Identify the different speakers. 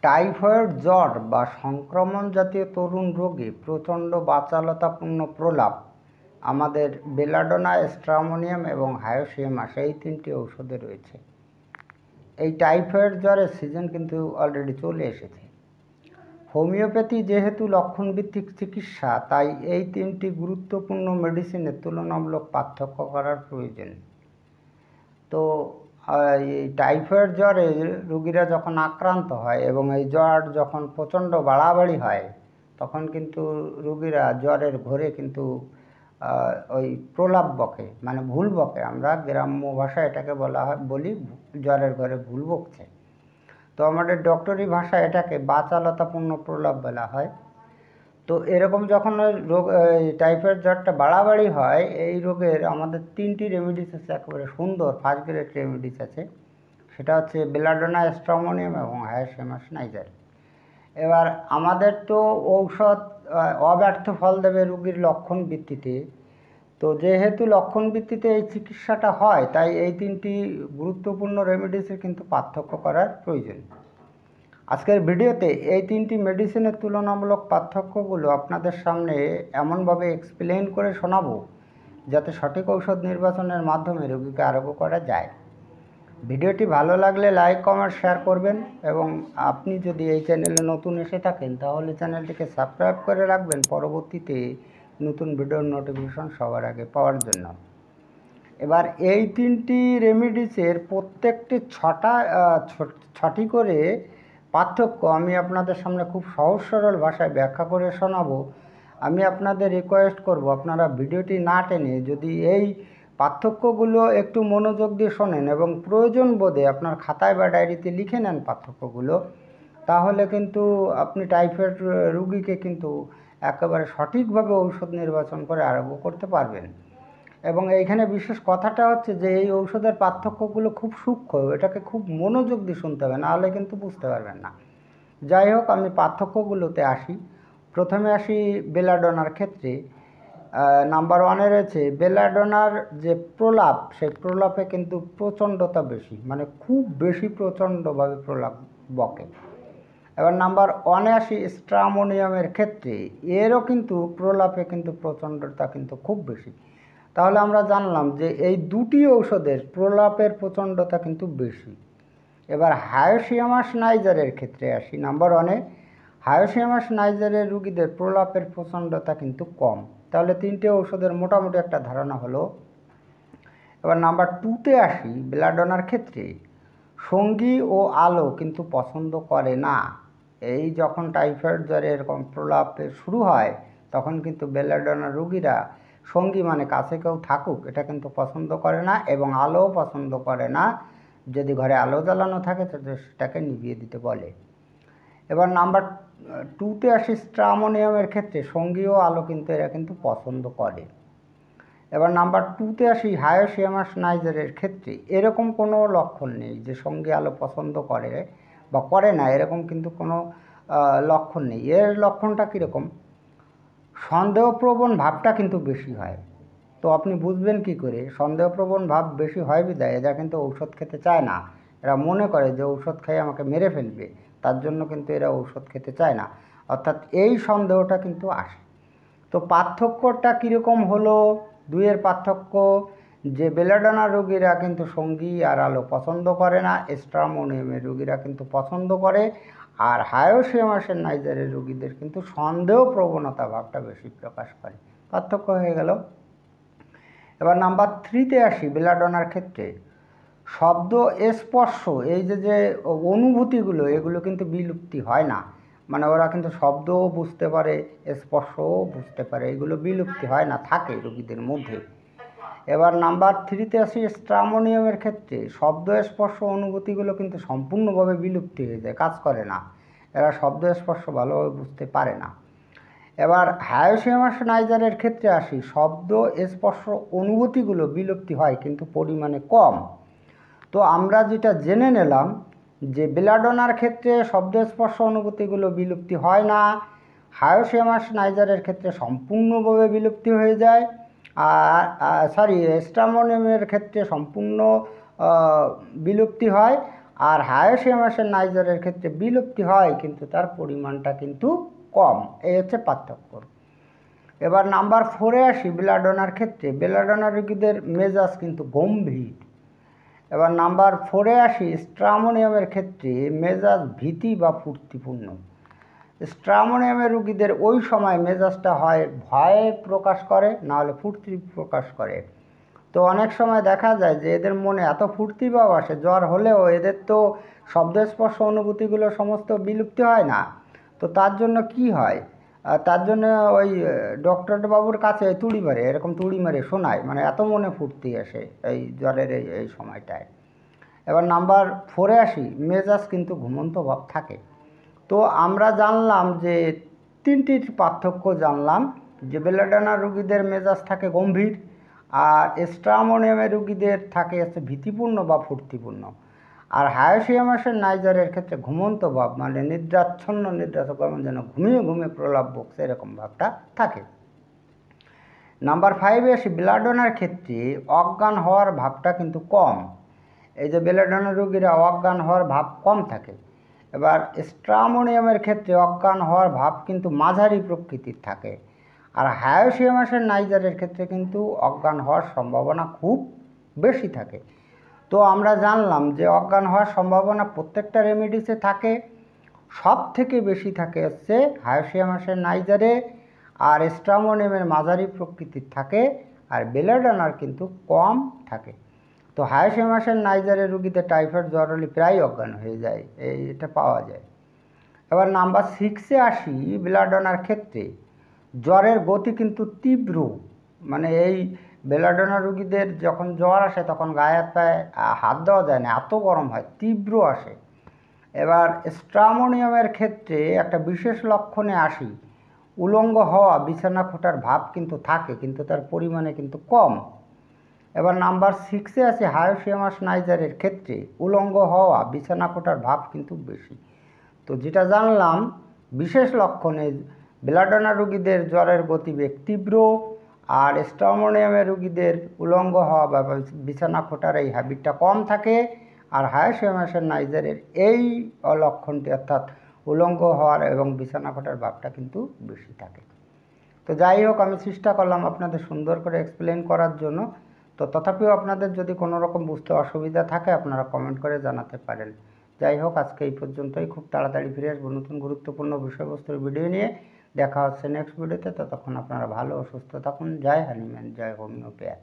Speaker 1: Typhoid জ্বর বা সংক্রমণ জাতীয় তরুণ রোগে প্রচণ্ড বাচালতাপূর্ণ প্রলাপ আমাদের বেলাডোনা, স্ট্রামোনিয়াম এবং হায়োসিয়ামাস এই তিনটি ঔষধে রয়েছে। এই টাইফয়েড জ্বরের সিজন কিন্তু অলরেডি চলে এসেছে। হোমিওপ্যাথি যেহেতু লক্ষণভিত্তিক চিকিৎসা, তাই এই তিনটি গুরুত্বপূর্ণ মেডিসিনের তুলনামূলক পার্থক্য করার প্রয়োজন। তো এই টাইফয়েড জ্বরে রোগীরা যখন আক্রান্ত হয় এবং এই জ্বর যখন প্রচণ্ড বাড়াবাড়ি হয়, তখন কিন্তু রোগীরা জ্বরের ঘোরে কিন্তু ওই প্রলাপ বকে, মানে ভুল বকে। আমরা গ্রাম্য ভাষায় এটাকে বলি জ্বরের ঘরে ভুল বকছে। তো আমাদের ডক্টরি ভাষায় এটাকে বাচালতাপূর্ণ প্রলাপ বলা হয়। তো এরকম যখন রোগ টাইফয়েড জ্বরটা বাড়াবাড়ি হয়, এই রোগের আমাদের তিনটি রেমেডিস আছে, একেবারে সুন্দর ফার্স্ট গ্রেড রেমেডিস আছে। সেটা হচ্ছে বেলাডোনা, স্ট্রামোনিয়াম এবং হায়োসিয়ামাস নাইজার। এবার আমাদের তো ঔষধ অব্যর্থ ফল দেবে রোগীর লক্ষণ ভিত্তিতে। তো যেহেতু লক্ষণ ভিত্তিতে এই চিকিৎসাটা হয়, তাই এই তিনটি গুরুত্বপূর্ণ রেমেডিসের কিন্তু পার্থক্য করার প্রয়োজন। আজকের ভিডিওতে এই তিনটি মেডিসিনের তুলনামূলক পার্থক্যগুলো আপনাদের সামনে এমনভাবে এক্সপ্লেন করে শোনাবো যাতে সঠিক ঔষধ নির্বাচনের মাধ্যমে রোগীকে আরোগ্য করা যায়। ভিডিওটি ভালো লাগলে লাইক, কমেন্ট, শেয়ার করবেন এবং আপনি যদি এই চ্যানেলে নতুন এসে থাকেন তাহলে চ্যানেলটিকে সাবস্ক্রাইব করে রাখবেন পরবর্তীতে নতুন ভিডিওর নোটিফিকেশন সবার আগে পাওয়ার জন্য। এবার এই তিনটি রেমেডিসের প্রত্যেকটি ছটি করে পার্থক্য আমি আপনাদের সামনে খুব সহজ সরল ভাষায় ব্যাখ্যা করে শোনাবো। আমি আপনাদের রিকোয়েস্ট করব, আপনারা ভিডিওটি না টেনে যদি এই পার্থক্যগুলো একটু মনোযোগ দিয়ে শোনেন এবং প্রয়োজন বোধে আপনার খাতায় বা ডায়েরিতে লিখে নেন পার্থক্যগুলো, তাহলে কিন্তু আপনি টাইফয়েড রোগীকে কিন্তু একেবারে সঠিকভাবে ঔষধ নির্বাচন করে আরোগ্য করতে পারবেন। এবং এইখানে বিশেষ কথাটা হচ্ছে যে এই ঔষধের পার্থক্যগুলো খুব সূক্ষ্ম, এটাকে খুব মনোযোগ দিয়ে শুনতে হবে, নাহলে কিন্তু বুঝতে পারবেন না। যাই হোক, আমি পার্থক্যগুলোতে আসি। প্রথমে আসি বেলাডোনার ক্ষেত্রে। নাম্বার ওয়ানে রয়েছে বেলাডোনার যে প্রলাপ, সেই প্রলাপে কিন্তু প্রচণ্ডতা বেশি, মানে খুব বেশি প্রচণ্ডভাবে প্রলাপ বকে। এবার নাম্বার ওয়ানে আসি স্ট্রামোনিয়ামের ক্ষেত্রে, এরও কিন্তু প্রলাপে কিন্তু প্রচণ্ডতা কিন্তু খুব বেশি। তাহলে আমরা জানলাম যে এই দুটি ঔষধের প্রলাপের প্রচণ্ডতা কিন্তু বেশি। এবার হায়োসিয়ামাস নাইজারের ক্ষেত্রে আসি। নাম্বার ওয়ানে হায়োসিয়ামাস নাইজারের রোগীদের প্রলাপের প্রচণ্ডতা কিন্তু কম। তাহলে তিনটে ঔষধের মোটামুটি একটা ধারণা হলো। এবার নাম্বার টুতে আসি। বেলাডোনার ক্ষেত্রে সঙ্গী ও আলো কিন্তু পছন্দ করে না। এই যখন টাইফয়েড জ্বরে এরকম প্রলাপে শুরু হয়, তখন কিন্তু বেলাডোনার রোগীরা সঙ্গী মানে কাছে কেউ থাকুক এটা কিন্তু পছন্দ করে না, এবং আলোও পছন্দ করে না। যদি ঘরে আলো জ্বালানো থাকে তাহলে সেটাকে নিভিয়ে দিতে বলে। এবার নাম্বার টুতে আসি স্ট্রামোনিয়ামের ক্ষেত্রে সঙ্গী ও আলো কিন্তু এরা কিন্তু পছন্দ করে। এবার নাম্বার টুতে আসি হায়োসিয়ামাস নাইজারের ক্ষেত্রে এরকম কোনো লক্ষণ নেই যে সঙ্গী আলো পছন্দ করে বা করে না, এরকম কিন্তু কোনো লক্ষণ নেই। এর লক্ষণটা কীরকম? সন্দেহপ্রবণ ভাবটা কিন্তু বেশি হয়। তো আপনি বুঝবেন কি করে? সন্দেহপ্রবণ ভাব বেশি হয় বিধায় এরা কিন্তু ঔষধ খেতে চায় না। এরা মনে করে যে ঔষধ খেয়ে আমাকে মেরে ফেলবে, তার জন্য কিন্তু এরা ঔষধ খেতে চায় না। অর্থাৎ এই সন্দেহটা কিন্তু আসে। তো পার্থক্যটা কীরকম হলো? দুইয়ের পার্থক্য যে বেলাডোনা রোগীরা কিন্তু সঙ্গী আর আলো পছন্দ করে না, স্ট্রামোনিয়ামের রোগীরা কিন্তু পছন্দ করে, আর হায়োসিয়ামাসের নাইজারের রোগীদের কিন্তু সন্দেহ প্রবণতা ভাবটা বেশি প্রকাশ করে। পার্থক্য হয়ে গেল। এবার নাম্বার থ্রিতে আসি। বেলাডোনার ক্ষেত্রে শব্দ, স্পর্শ, এই যে অনুভূতিগুলো এগুলো কিন্তু বিলুপ্তি হয় না, মানে ওরা কিন্তু শব্দও বুঝতে পারে, স্পর্শও বুঝতে পারে, এগুলো বিলুপ্তি হয় না, থাকে রোগীদের মধ্যে। এবার নাম্বার থ্রিতে আসি। স্ট্রামোনিয়ামের ক্ষেত্রে শব্দ, স্পর্শ, অনুভূতিগুলো কিন্তু সম্পূর্ণভাবে বিলুপ্তি হয়ে যায়, কাজ করে না, এরা শব্দ স্পর্শ ভালোভাবে বুঝতে পারে না। এবার হায়োসিয়ামাস নাইজারের ক্ষেত্রে আসি। শব্দ, স্পর্শ, অনুভূতিগুলো বিলুপ্তি হয় কিন্তু পরিমাণে কম। তো আমরা যেটা জেনে নিলাম যে বেলাডোনার ক্ষেত্রে শব্দ, স্পর্শ, অনুভূতিগুলো বিলুপ্তি হয় না, হায়োসিয়ামাস নাইজারের ক্ষেত্রে সম্পূর্ণভাবে বিলুপ্তি হয়ে যায়, আর স্ট্রামোনিয়ামের ক্ষেত্রে সম্পূর্ণ বিলুপ্তি হয়, আর হায়োসিয়ামাসের নাইজারের ক্ষেত্রে বিলুপ্তি হয় কিন্তু তার পরিমাণটা কিন্তু কম। এই হচ্ছে পার্থক্য। এবার নাম্বার 4-এ আসি বেলাডোনার ক্ষেত্রে। বেলাডোনা রোগীদের মেজাজ কিন্তু গম্ভীর। এবার নাম্বার 4-এ আসি স্ট্রামোনিয়ামের ক্ষেত্রে মেজাজ ভীতি বা ফুর্তিপূর্ণ। স্ট্রামোনিয়ামের রোগীদের ওই সময় মেজাজটা হয় ভয়ে প্রকাশ করে, না হলে ফুর্তি প্রকাশ করে। তো অনেক সময় দেখা যায় যে এদের মনে এত ফুর্তি ভাব আসে, জ্বর হলেও এদের তো শব্দস্পর্শ অনুভূতিগুলো সমস্ত বিলুপ্তি হয় না। তো তার জন্য কি হয়, তার জন্য ওই ডক্টর বাবুর কাছে তুড়ি মারে, এরকম তুড়ি মারে শোনায়, মানে এত মনে ফুর্তি আসে এই জ্বরের এই সময়টায়। এবার নাম্বার 4-এ আসি, মেজাজ কিন্তু ঘুমন্ত ভাব থাকে। তো আমরা জানলাম যে 3টির পার্থক্য জানলাম, যে বেলাডোনা রোগীদের মেজাজ থাকে গম্ভীর, আর স্ট্রামোনিয়ামের রোগীদের থাকে হচ্ছে ভীতিপূর্ণ বা ফুর্তিপূর্ণ, আর হায়োসিয়ামাসের নাইজারের ক্ষেত্রে ঘুমন্ত ভাব, মানে নিদ্রাচ্ছন্ন, নিদ্রাত যেন ঘুমিয়ে ঘুমিয়ে প্রলাপ বকছে এরকম ভাবটা থাকে। নাম্বার 5-এ আসি বেলাডোনার ক্ষেত্রে অজ্ঞান হওয়ার ভাবটা কিন্তু কম। এই যে বেলাডোনা রোগীরা অজ্ঞান হওয়ার ভাব কম থাকে। এবার স্ট্রামোনিয়ামের ক্ষেত্রে অজ্ঞান হওয়ার ভাব কিন্তু মাঝারি প্রকৃতির থাকে, আর হায়োসিয়ামাসের নাইজারের ক্ষেত্রে কিন্তু অজ্ঞান হওয়ার সম্ভাবনা খুব বেশি থাকে। তো আমরা জানলাম যে অজ্ঞান হওয়ার সম্ভাবনা প্রত্যেকটা রেমিডিসে থাকে, সব থেকে বেশি থাকে হচ্ছে হায়োসিয়ামাসের নাইজারে, আর স্ট্রামোনিয়ামের মাঝারি প্রকৃতির থাকে, আর বেলাডোনার কিন্তু কম থাকে। তো হায়োসিয়ামাসের নাইজারের রুগীদের টাইফয়েড জ্বর হলে প্রায় অজ্ঞান হয়ে যায়, এটা পাওয়া যায়। এবার নাম্বার 6-এ আসি বেলাডোনার ক্ষেত্রে জ্বরের গতি কিন্তু তীব্র, মানে এই বেলাডোনা রুগীদের যখন জ্বর আসে তখন গায়ে হাত পায়ে হাত দেওয়া যায় না, এত গরম হয়, তীব্র আসে। এবার স্ট্রামোনিয়ামের ক্ষেত্রে একটা বিশেষ লক্ষণে আসি, উলঙ্গ হওয়া, বিছানা খোঁটার ভাব কিন্তু থাকে, কিন্তু তার পরিমাণে কিন্তু কম। এবার নাম্বার 6-এ আছে হায়োসিয়ামাস নাইজারের ক্ষেত্রে উলঙ্গ হওয়া, বিছানা খোঁটার ভাব কিন্তু বেশি। তো যেটা জানলাম বিশেষ লক্ষণে, বেলাডোনা রোগীদের জ্বরের গতিবেগ তীব্র, আর স্ট্রামোনিয়ামের রোগীদের উলঙ্গ হওয়া বা বিছানা খোঁটার এই হ্যাবিটটা কম থাকে, আর হায়োসিয়ামাসের নাইজারের এই লক্ষণটি অর্থাৎ উলঙ্গ হওয়ার এবং বিছানা খোঁটার ভাবটা কিন্তু বেশি থাকে। তো যাই হোক, আমি চেষ্টা করলাম আপনাদের সুন্দর করে এক্সপ্লেন করার জন্য। তো তথাপিও আপনাদের যদি কোনো রকম বুঝতে অসুবিধা থাকে আপনারা কমেন্ট করে জানাতে পারেন। যাই হোক, আজকে এই পর্যন্তই। খুব তাড়াতাড়ি ফিরে আসবো নতুন গুরুত্বপূর্ণ বিষয়বস্তুর ভিডিও নিয়ে। দেখা হচ্ছে নেক্সট ভিডিওতে। ততক্ষণ আপনারা ভালো ও সুস্থ থাকুন। জয় হনুমান, জয় হোমিওপ্যাথ।